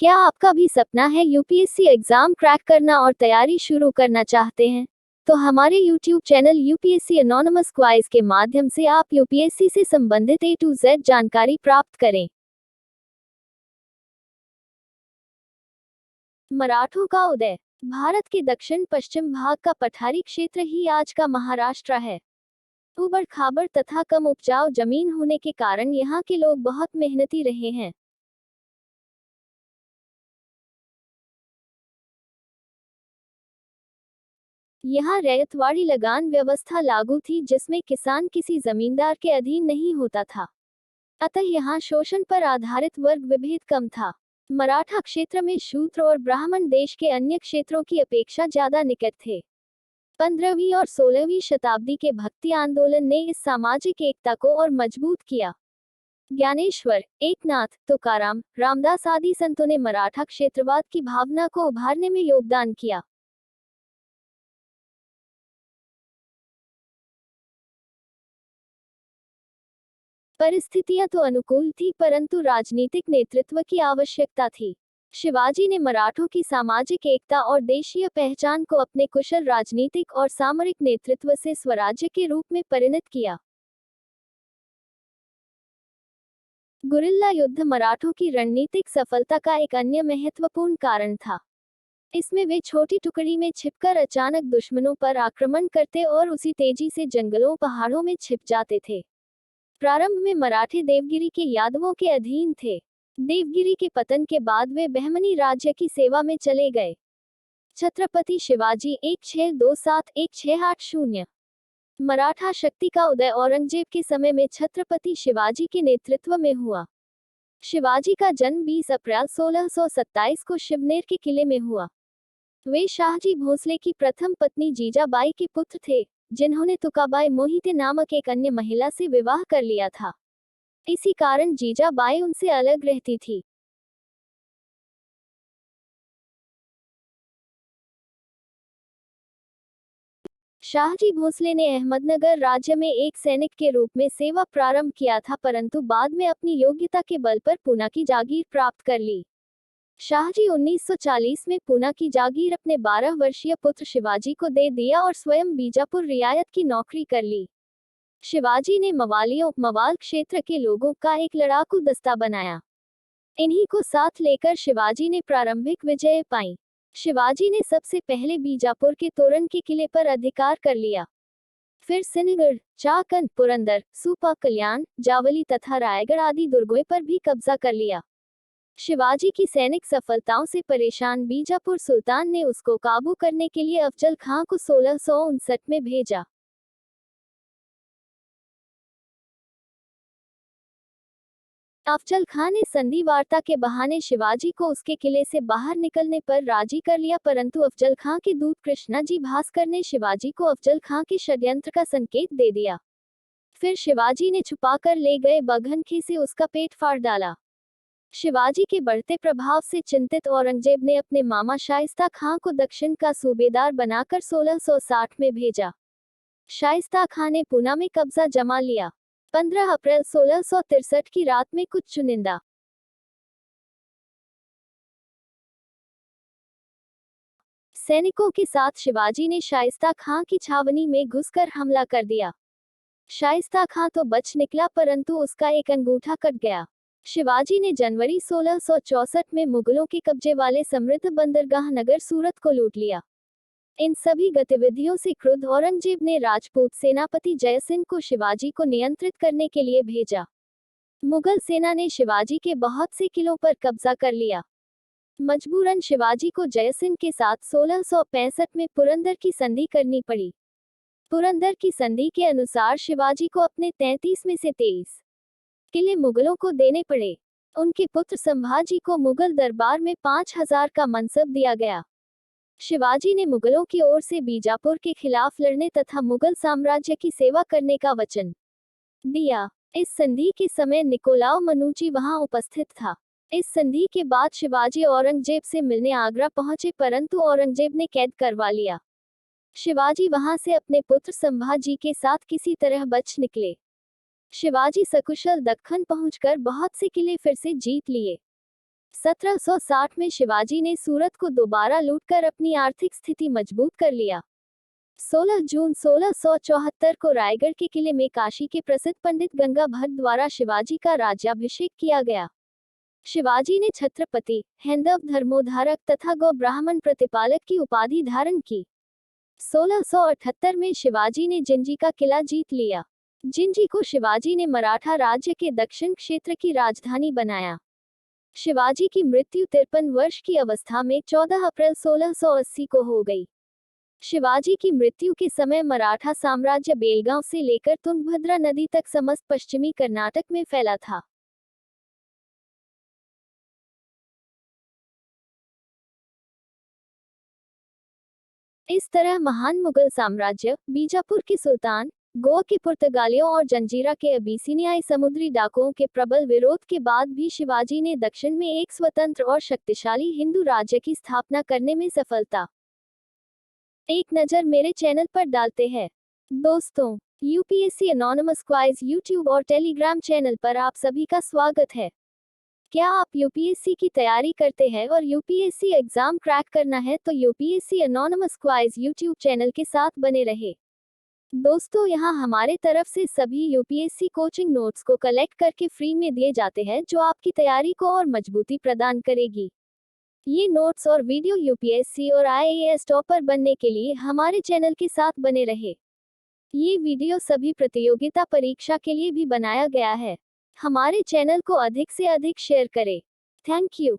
क्या आपका भी सपना है यूपीएससी एग्जाम क्रैक करना और तैयारी शुरू करना चाहते हैं? तो हमारे यूट्यूब चैनल यूपीएससी एनोनिमस क्वाइज के माध्यम से आप यूपीएससी से संबंधित A to Z जानकारी प्राप्त करें। मराठों का उदय। भारत के दक्षिण पश्चिम भाग का पठारी क्षेत्र ही आज का महाराष्ट्र है। उबड़ खाबड़ तथा कम उपजाऊ जमीन होने के कारण यहाँ के लोग बहुत मेहनती रहे हैं। यहाँ रैयतवाड़ी लगान व्यवस्था लागू थी जिसमें किसान किसी जमींदार के अधीन नहीं होता था। अतः यहाँ शोषण पर आधारित वर्ग विभेद कम था। मराठा क्षेत्र में शूद्र और ब्राह्मण देश के अन्य क्षेत्रों की अपेक्षा ज्यादा निकट थे। 15वीं और 16वीं शताब्दी के भक्ति आंदोलन ने इस सामाजिक एकता को और मजबूत किया। ज्ञानेश्वर, एकनाथ, तुकाराम, रामदास आदि संतों ने मराठा क्षेत्रवाद की भावना को उभारने में योगदान किया। परिस्थितियां तो अनुकूल थी परंतु राजनीतिक नेतृत्व की आवश्यकता थी। शिवाजी ने मराठों की सामाजिक एकता और देशीय पहचान को अपने कुशल राजनीतिक और सामरिक नेतृत्व से स्वराज्य के रूप में परिणत किया। गुरिल्ला युद्ध मराठों की रणनीतिक सफलता का एक अन्य महत्वपूर्ण कारण था। इसमें वे छोटी टुकड़ी में छिपकर अचानक दुश्मनों पर आक्रमण करते और उसी तेजी से जंगलों पहाड़ों में छिप जाते थे। प्रारंभ में मराठे देवगिरी के यादवों के अधीन थे। देवगिरी के पतन के बाद वे बहमनी राज्य की सेवा में चले गए। छत्रपति शिवाजी 1627-1680। मराठा शक्ति का उदय औरंगजेब के समय में छत्रपति शिवाजी के नेतृत्व में हुआ। शिवाजी का जन्म 20 अप्रैल 1627 को शिवनेर के किले में हुआ। वे शाहजी भोसले की प्रथम पत्नी जीजाबाई के पुत्र थे, जिन्होंने तुकाबाई मोहिते नामक एक अन्य महिला से विवाह कर लिया था। इसी कारण जीजाबाई उनसे अलग रहती थी। शाहजी भोसले ने अहमदनगर राज्य में एक सैनिक के रूप में सेवा प्रारंभ किया था परंतु बाद में अपनी योग्यता के बल पर पूना की जागीर प्राप्त कर ली। शाहजी 1940 में पूना की जागीर अपने 12 वर्षीय पुत्र शिवाजी को दे दिया और स्वयं बीजापुर रियायत की नौकरी कर ली। शिवाजी ने मवालियों मवाल क्षेत्र के लोगों का एक लड़ाकू दस्ता बनाया। इन्हीं को साथ लेकर शिवाजी ने प्रारंभिक विजय पाई। शिवाजी ने सबसे पहले बीजापुर के तोरण के किले पर अधिकार कर लिया। फिर सिंहगढ़, चाकंद, पुरंदर, सुपा, कल्याण, जावली तथा रायगढ़ आदि दुर्गों पर भी कब्जा कर लिया। शिवाजी की सैनिक सफलताओं से परेशान बीजापुर सुल्तान ने उसको काबू करने के लिए अफजल खां को 1659 में भेजा। अफजल खां ने संधि वार्ता के बहाने शिवाजी को उसके किले से बाहर निकलने पर राजी कर लिया परंतु अफजल खां के दूत कृष्णाजी भास्कर ने शिवाजी को अफजल खां के षड्यंत्र का संकेत दे दिया। फिर शिवाजी ने छुपाकर ले गए बघनखे से उसका पेट फाड़ डाला। शिवाजी के बढ़ते प्रभाव से चिंतित औरंगजेब ने अपने मामा शाइस्ता खां को दक्षिण का सूबेदार बनाकर 1660 में भेजा। शाइस्ता खां ने पूना में कब्जा जमा लिया। 15 अप्रैल 1663 की रात में कुछ चुनिंदा सैनिकों के साथ शिवाजी ने शाइस्ता खां की छावनी में घुसकर हमला कर दिया। शाइस्ता खां तो बच निकला परंतु उसका एक अंगूठा कट गया। शिवाजी ने जनवरी 1664 में मुगलों के कब्जे वाले समृद्ध बंदरगाह नगर सूरत को लूट लिया। इन सभी गतिविधियों से क्रुद्ध औरंगजेब ने राजपूत सेनापति जयसिंह को शिवाजी को नियंत्रित करने के लिए भेजा। मुगल सेना ने शिवाजी के बहुत से किलों पर कब्जा कर लिया। मजबूरन शिवाजी को जयसिंह के साथ 1665 में पुरंदर की संधि करनी पड़ी। पुरंदर की संधि के अनुसार शिवाजी को अपने 33 में से 23 किले मुगलों को देने पड़े। उनके पुत्र संभाजी को मुगल दरबार में 5000 का मनसब दिया गया। शिवाजी ने मुगलों की ओर से बीजापुर के खिलाफ लड़ने तथा मुगल साम्राज्य की सेवा करने का वचन दिया। इस संधि के समय निकोलाओ मनुची वहां उपस्थित था। इस संधि के बाद शिवाजी औरंगजेब से मिलने आगरा पहुंचे परंतु औरंगजेब ने कैद करवा लिया। शिवाजी वहां से अपने पुत्र संभाजी के साथ किसी तरह बच निकले। शिवाजी सकुशल दक्खन पहुंचकर बहुत से किले फिर से जीत लिए। 1760 में शिवाजी ने सूरत को दोबारा लूटकर अपनी आर्थिक स्थिति मजबूत कर लिया। 16 जून 1674 को रायगढ़ के किले में काशी के प्रसिद्ध पंडित गंगा भट्ट द्वारा शिवाजी का राज्याभिषेक किया गया। शिवाजी ने छत्रपति, हैंदव धर्मोद्धारक तथा गौ ब्राह्मण प्रतिपालक की उपाधि धारण की। 1678 में शिवाजी ने जिंजी का किला जीत लिया। जिंजी को शिवाजी ने मराठा राज्य के दक्षिण क्षेत्र की राजधानी बनाया। शिवाजी की मृत्यु 53 वर्ष की अवस्था में 14 अप्रैल 1680 को हो गई। शिवाजी की मृत्यु के समय मराठा साम्राज्य बेलगांव से लेकर तुंगभद्रा नदी तक समस्त पश्चिमी कर्नाटक में फैला था। इस तरह महान मुगल साम्राज्य, बीजापुर के सुल्तान, गोवा के पुर्तगालियों और जंजीरा के अबीसिनियाई समुद्री डाकुओं के प्रबल विरोध के बाद भी शिवाजी ने दक्षिण में एक स्वतंत्र और शक्तिशाली हिंदू राज्य की स्थापना करने में सफलता। एक नज़र मेरे चैनल पर डालते हैं। दोस्तों, यूपीएससी एनोनिमस क्वाइज यूट्यूब और टेलीग्राम चैनल पर आप सभी का स्वागत है। क्या आप यूपीएससी की तैयारी करते हैं और यूपीएससी एग्जाम क्रैक करना है तो यूपीएससी एनोनिमस क्वाइज यूट्यूब चैनल के साथ बने रहे। दोस्तों, यहाँ हमारे तरफ से सभी यूपीएससी कोचिंग नोट्स को कलेक्ट करके फ्री में दिए जाते हैं जो आपकी तैयारी को और मजबूती प्रदान करेगी। ये नोट्स और वीडियो यूपीएससी और आईएएस टॉपर बनने के लिए हमारे चैनल के साथ बने रहे। ये वीडियो सभी प्रतियोगिता परीक्षा के लिए भी बनाया गया है। हमारे चैनल को अधिक से अधिक शेयर करें। Thank you.